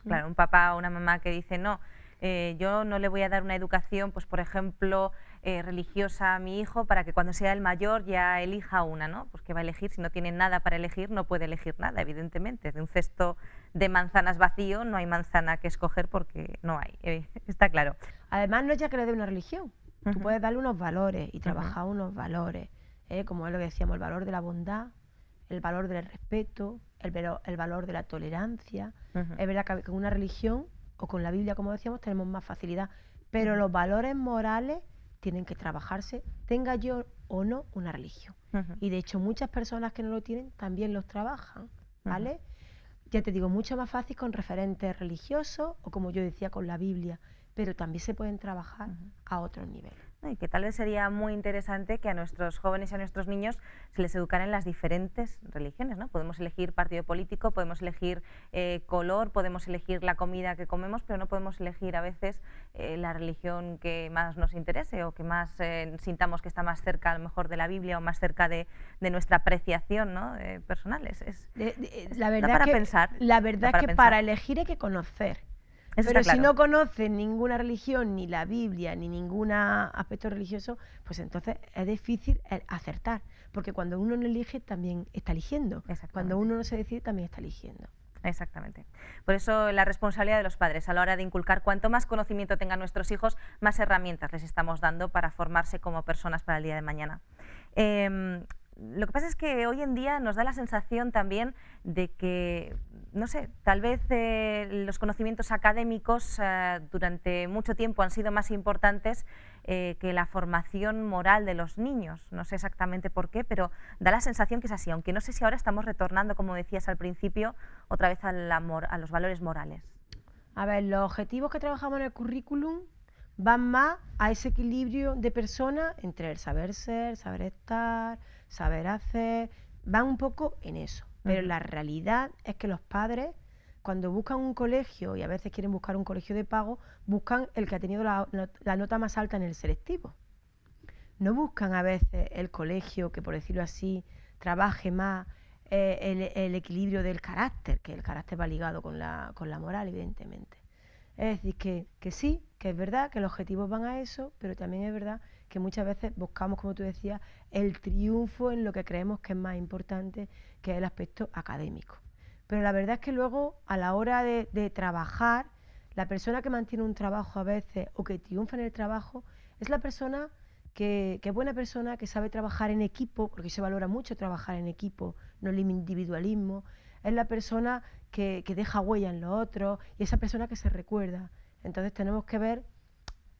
Claro, un papá o una mamá que dice, no, yo no le voy a dar una educación, pues por ejemplo, religiosa a mi hijo para que cuando sea el mayor ya elija una, ¿no? Pues que va a elegir, si no tiene nada para elegir, no puede elegir nada, evidentemente. De un cesto de manzanas vacío no hay manzana que escoger porque no hay, está claro. Además, no es ya que le dé una religión, tú puedes darle unos valores y trabajar unos valores, como es lo que decíamos, el valor de la bondad, el valor del respeto, el valor de la tolerancia. Es verdad que con una religión o con la Biblia, como decíamos, tenemos más facilidad, pero los valores morales tienen que trabajarse, tenga yo o no una religión. Y de hecho muchas personas que no lo tienen también los trabajan, ¿vale? Ya te digo, mucho más fácil con referentes religiosos o como yo decía con la Biblia, pero también se pueden trabajar a otros niveles. Y que tal vez sería muy interesante que a nuestros jóvenes y a nuestros niños se les educara en las diferentes religiones, ¿no? Podemos elegir partido político, podemos elegir color, podemos elegir la comida que comemos, pero no podemos elegir a veces la religión que más nos interese o que más sintamos que está más cerca a lo mejor de la Biblia o más cerca de nuestra apreciación, ¿no? Personal. La verdad para que, pensar. La verdad es que para elegir hay que conocer. Eso pero está si claro. no conoces ninguna religión, ni la Biblia, ni ningún aspecto religioso, pues entonces es difícil acertar. Porque cuando uno no elige, también está eligiendo. Cuando uno no se decide, también está eligiendo. Exactamente. Por eso la responsabilidad de los padres a la hora de inculcar, cuanto más conocimiento tengan nuestros hijos, más herramientas les estamos dando para formarse como personas para el día de mañana. Lo que pasa es que hoy en día nos da la sensación también de que, no sé, tal vez los conocimientos académicos durante mucho tiempo han sido más importantes que la formación moral de los niños. No sé exactamente por qué, pero da la sensación que es así, aunque no sé si ahora estamos retornando, como decías al principio, otra vez a los valores morales. A ver, los objetivos que trabajamos en el currículum van más a ese equilibrio de personas entre el saber ser, saber estar, saber hacer, van un poco en eso. Pero la realidad es que los padres, cuando buscan un colegio, y a veces quieren buscar un colegio de pago, buscan el que ha tenido la nota más alta en el selectivo. No buscan a veces el colegio que, por decirlo así, trabaje más el equilibrio del carácter, que el carácter va ligado con la moral, evidentemente. Es decir, que sí, que es verdad que los objetivos van a eso, pero también es verdad que muchas veces buscamos, como tú decías, el triunfo en lo que creemos que es más importante, que es el aspecto académico. Pero la verdad es que luego, a la hora de trabajar, la persona que mantiene un trabajo a veces o que triunfa en el trabajo es la persona que es buena persona, que sabe trabajar en equipo, porque se valora mucho trabajar en equipo, no el individualismo. Es la persona que deja huella en los otros y esa persona que se recuerda. Entonces tenemos que ver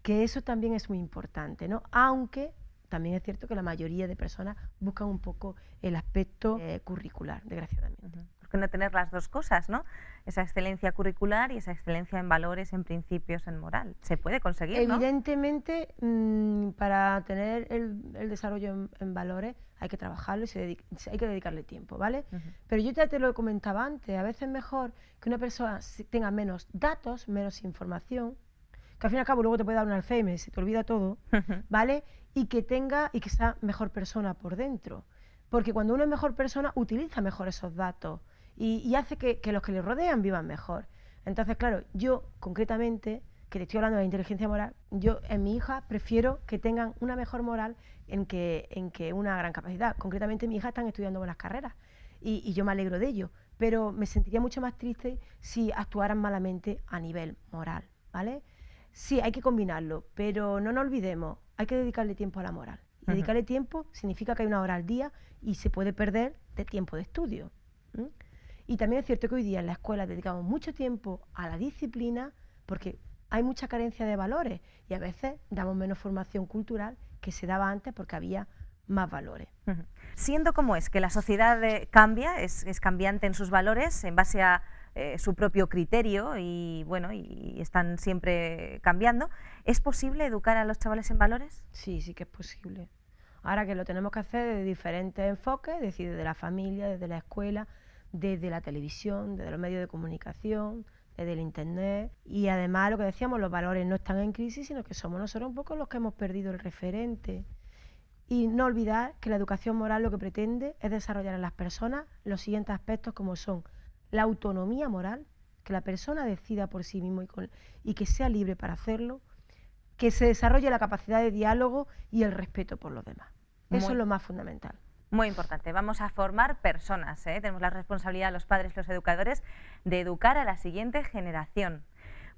que eso también es muy importante, ¿no? Aunque también es cierto que la mayoría de personas buscan un poco el aspecto curricular, desgraciadamente. ¿Por qué no tener las dos cosas, ¿no? Esa excelencia curricular y esa excelencia en valores, en principios, en moral. Se puede conseguir, ¿no? Evidentemente, para tener el desarrollo en valores hay que trabajarlo y hay que dedicarle tiempo, ¿vale? Pero yo ya te lo comentaba antes, a veces es mejor que una persona tenga menos datos, menos información, que al fin y al cabo luego te puede dar un Alzheimer, se te olvida todo, ¿vale? Y que sea mejor persona por dentro. Porque cuando uno es mejor persona, utiliza mejor esos datos y hace que los que le rodean vivan mejor. Entonces, claro, yo concretamente, que te estoy hablando de la inteligencia moral, yo en mi hija prefiero que tengan una mejor moral en que una gran capacidad. Concretamente, mi hija están estudiando buenas carreras y yo me alegro de ello, pero me sentiría mucho más triste si actuaran malamente a nivel moral, ¿vale? Sí, hay que combinarlo, pero no nos olvidemos, hay que dedicarle tiempo a la moral. Y dedicarle tiempo significa que hay una hora al día y se puede perder de tiempo de estudio. Y también es cierto que hoy día en la escuela dedicamos mucho tiempo a la disciplina porque hay mucha carencia de valores y a veces damos menos formación cultural que se daba antes porque había más valores. Siendo como es, que la sociedad cambia, es cambiante en sus valores en base a su propio criterio y bueno, y están siempre cambiando, ¿es posible educar a los chavales en valores? Sí, sí que es posible. Ahora que lo tenemos que hacer de diferentes enfoques, es decir, desde la familia, desde la escuela, desde la televisión, desde los medios de comunicación, desde el internet. Y además, lo que decíamos, los valores no están en crisis, sino que somos nosotros un poco los que hemos perdido el referente. Y no olvidar que la educación moral lo que pretende es desarrollar en las personas los siguientes aspectos como son la autonomía moral, que la persona decida por sí mismo y que sea libre para hacerlo, que se desarrolle la capacidad de diálogo y el respeto por los demás. Eso es lo más fundamental. Muy importante, vamos a formar personas, ¿eh? Tenemos la responsabilidad, los padres, los educadores, de educar a la siguiente generación.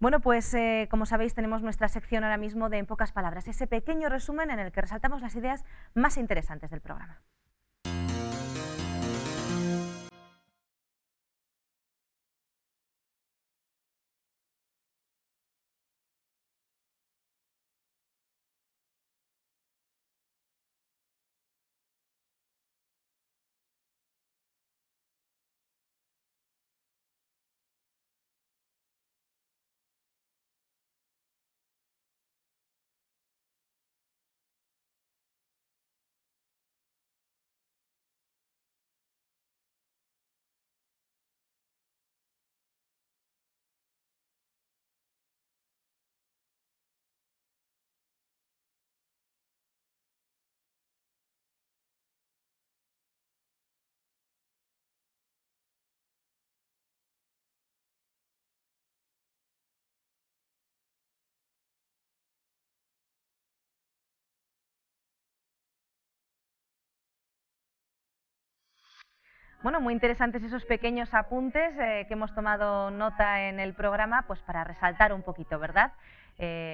Bueno, pues como sabéis tenemos nuestra sección ahora mismo de En pocas palabras, ese pequeño resumen en el que resaltamos las ideas más interesantes del programa. Bueno, muy interesantes esos pequeños apuntes que hemos tomado nota en el programa, pues para resaltar un poquito, ¿verdad?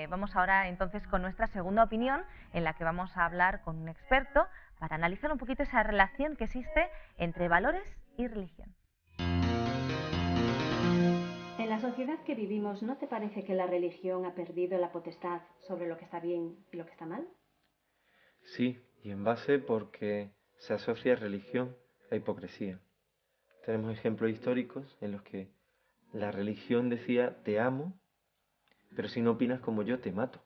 Vamos ahora entonces con nuestra segunda opinión, en la que vamos a hablar con un experto para analizar un poquito esa relación que existe entre valores y religión. En la sociedad que vivimos, ¿no te parece que la religión ha perdido la potestad sobre lo que está bien y lo que está mal? Sí, y en base porque se asocia religión a hipocresía. Tenemos ejemplos históricos en los que la religión decía te amo, pero si no opinas como yo te mato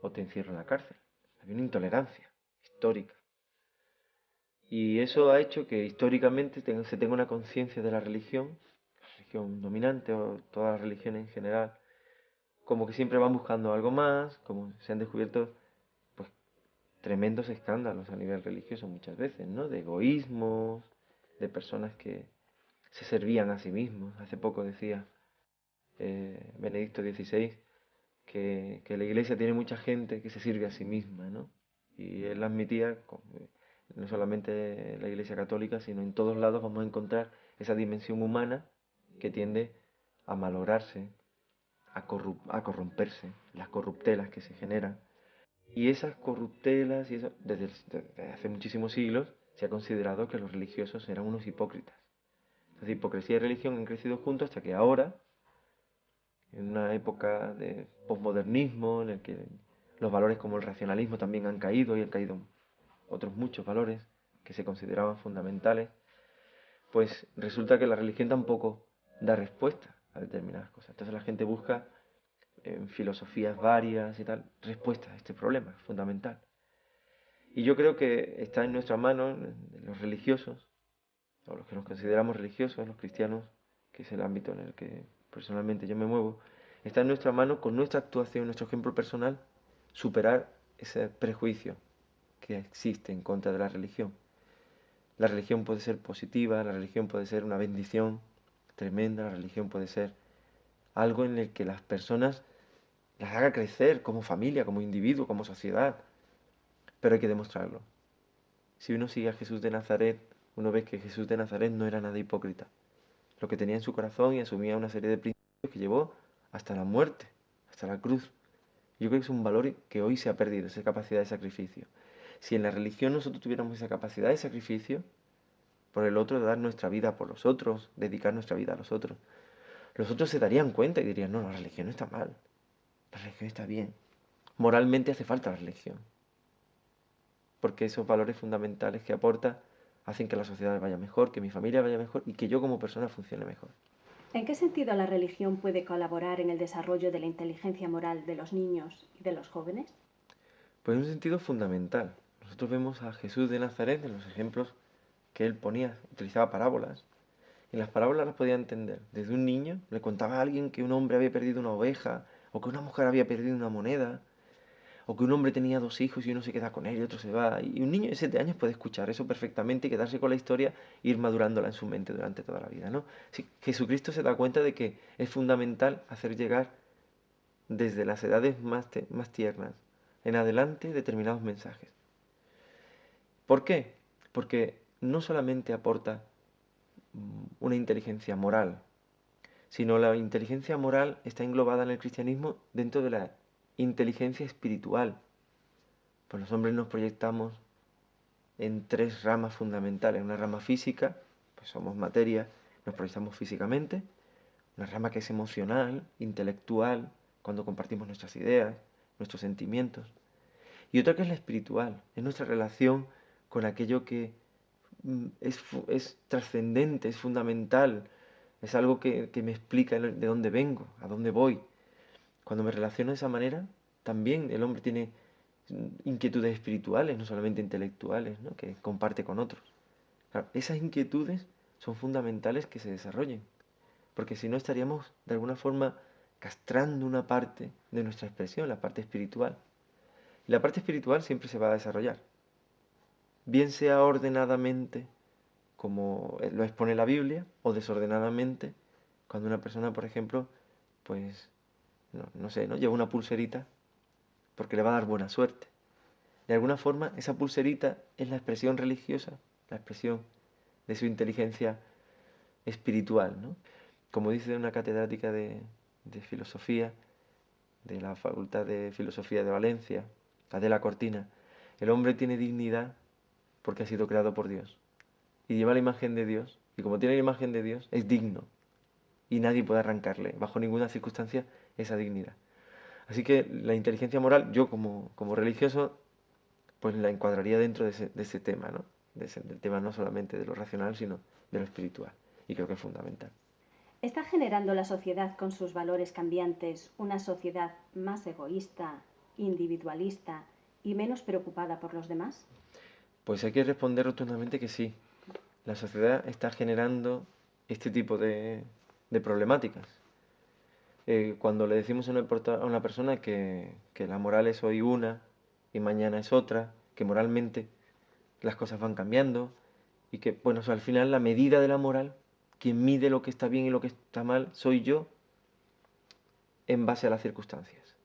o te encierro en la cárcel. Había una intolerancia histórica. Y eso ha hecho que históricamente se tenga una conciencia de la religión dominante o todas las religiones en general, como que siempre van buscando algo más, como se han descubierto pues tremendos escándalos a nivel religioso muchas veces, ¿no? De egoísmos, de personas que se servían a sí mismos. Hace poco decía Benedicto XVI que la iglesia tiene mucha gente que se sirve a sí misma, ¿no? Y él admitía, no solamente en la iglesia católica, sino en todos lados vamos a encontrar esa dimensión humana que tiende a malograrse, a corromperse, las corruptelas que se generan. Y esas corruptelas, desde hace muchísimos siglos, se ha considerado que los religiosos eran unos hipócritas. Entonces, hipocresía y religión han crecido juntos hasta que ahora, en una época de posmodernismo, en el que los valores como el racionalismo también han caído y han caído otros muchos valores que se consideraban fundamentales, pues resulta que la religión tampoco da respuesta a determinadas cosas. Entonces la gente busca en filosofías varias y tal, respuestas a este problema fundamental. Y yo creo que está en nuestra mano, los religiosos, o los que nos consideramos religiosos, los cristianos, que es el ámbito en el que personalmente yo me muevo, está en nuestra mano, con nuestra actuación, nuestro ejemplo personal, superar ese prejuicio que existe en contra de la religión. La religión puede ser positiva, la religión puede ser una bendición tremenda, la religión puede ser algo en el que las personas las haga crecer como familia, como individuo, como sociedad. Pero hay que demostrarlo. Si uno sigue a Jesús de Nazaret, uno ve que Jesús de Nazaret no era nada hipócrita. Lo que tenía en su corazón y asumía una serie de principios que llevó hasta la muerte, hasta la cruz. Yo creo que es un valor que hoy se ha perdido, esa capacidad de sacrificio. Si en la religión nosotros tuviéramos esa capacidad de sacrificio, por el otro, de dar nuestra vida por los otros, dedicar nuestra vida a los otros se darían cuenta y dirían, no, la religión no está mal, la religión está bien. Moralmente hace falta la religión, porque esos valores fundamentales que aporta hacen que la sociedad vaya mejor, que mi familia vaya mejor y que yo como persona funcione mejor. ¿En qué sentido la religión puede colaborar en el desarrollo de la inteligencia moral de los niños y de los jóvenes? Pues en un sentido fundamental. Nosotros vemos a Jesús de Nazaret en los ejemplos que él ponía, utilizaba parábolas. Y las parábolas las podía entender. Desde un niño le contaba a alguien que un hombre había perdido una oveja, o que una mujer había perdido una moneda, o que un hombre tenía 2 hijos y uno se queda con él y otro se va. Y un niño de 7 años puede escuchar eso perfectamente y quedarse con la historia e ir madurándola en su mente durante toda la vida, ¿no? Sí, Jesucristo se da cuenta de que es fundamental hacer llegar desde las edades más tiernas en adelante determinados mensajes. ¿Por qué? Porque no solamente aporta una inteligencia moral, sino la inteligencia moral está englobada en el cristianismo dentro de la inteligencia espiritual. Pues los hombres nos proyectamos en 3 ramas fundamentales. Una rama física, pues somos materia, nos proyectamos físicamente. Una rama que es emocional, intelectual, cuando compartimos nuestras ideas, nuestros sentimientos. Y otra que es la espiritual, es nuestra relación con aquello que es trascendente, es fundamental, es algo que me explica de dónde vengo, a dónde voy. Cuando me relaciono de esa manera, también el hombre tiene inquietudes espirituales, no solamente intelectuales, ¿no? Que comparte con otros. Claro, esas inquietudes son fundamentales que se desarrollen, porque si no estaríamos de alguna forma castrando una parte de nuestra expresión, la parte espiritual. Y la parte espiritual siempre se va a desarrollar, bien sea ordenadamente, como lo expone la Biblia, o desordenadamente, cuando una persona, por ejemplo, pues, no sé, ¿no? Lleva una pulserita porque le va a dar buena suerte. De alguna forma, esa pulserita es la expresión religiosa, la expresión de su inteligencia espiritual, ¿no? Como dice una catedrática de filosofía, de la Facultad de Filosofía de Valencia, Adela Cortina, el hombre tiene dignidad porque ha sido creado por Dios y lleva la imagen de Dios, y como tiene la imagen de Dios es digno y nadie puede arrancarle bajo ninguna circunstancia esa dignidad. Así que la inteligencia moral, yo como religioso, pues la encuadraría dentro de ese tema, ¿no? Del tema no solamente de lo racional, sino de lo espiritual, y creo que es fundamental. ¿Está generando la sociedad con sus valores cambiantes una sociedad más egoísta, individualista y menos preocupada por los demás? Pues hay que responder rotundamente que sí. La sociedad está generando este tipo de problemáticas. Cuando le decimos a una persona que la moral es hoy una y mañana es otra, que moralmente las cosas van cambiando y que, bueno, al final la medida de la moral, quien mide lo que está bien y lo que está mal, soy yo en base a las circunstancias.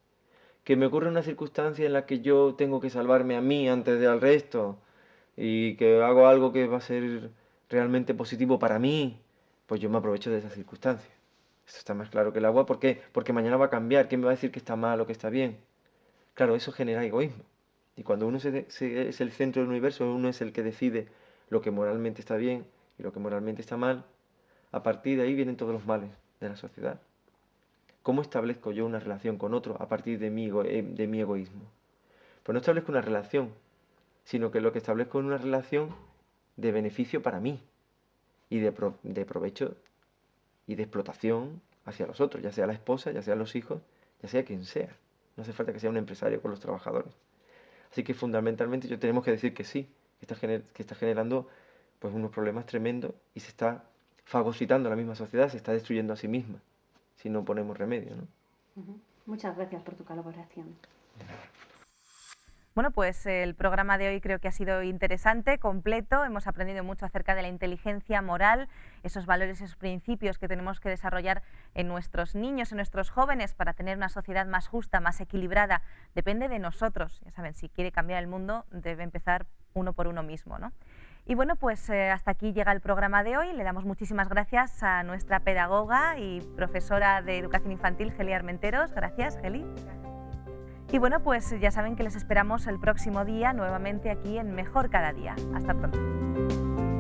Que me ocurre una circunstancia en la que yo tengo que salvarme a mí antes de al resto y que hago algo que va a ser realmente positivo para mí, pues yo me aprovecho de esa circunstancia. Esto está más claro que el agua. ¿Por qué? Porque mañana va a cambiar. ¿Quién me va a decir que está mal o que está bien? Claro, eso genera egoísmo. Y cuando uno es el centro del universo, uno es el que decide lo que moralmente está bien y lo que moralmente está mal, a partir de ahí vienen todos los males de la sociedad. ¿Cómo establezco yo una relación con otro a partir de mi egoísmo? Pues no establezco una relación, sino que lo que establezco es una relación de beneficio para mí y de provecho y de explotación hacia los otros, ya sea la esposa, ya sea los hijos, ya sea quien sea. No hace falta que sea un empresario con los trabajadores. Así que fundamentalmente yo tenemos que decir que sí, que está generando pues unos problemas tremendos y se está fagocitando la misma sociedad, se está destruyendo a sí misma, si no ponemos remedio, ¿no? Muchas gracias por tu colaboración. Bueno, pues el programa de hoy creo que ha sido interesante, completo. Hemos aprendido mucho acerca de la inteligencia moral, esos valores, esos principios que tenemos que desarrollar en nuestros niños, en nuestros jóvenes, para tener una sociedad más justa, más equilibrada. Depende de nosotros. Ya saben, si quiere cambiar el mundo, debe empezar uno por uno mismo, ¿no? Y bueno, pues hasta aquí llega el programa de hoy. Le damos muchísimas gracias a nuestra pedagoga y profesora de educación infantil, Geli Armenteros. Gracias, Geli. Y bueno, pues ya saben que les esperamos el próximo día nuevamente aquí en Mejor Cada Día. Hasta pronto.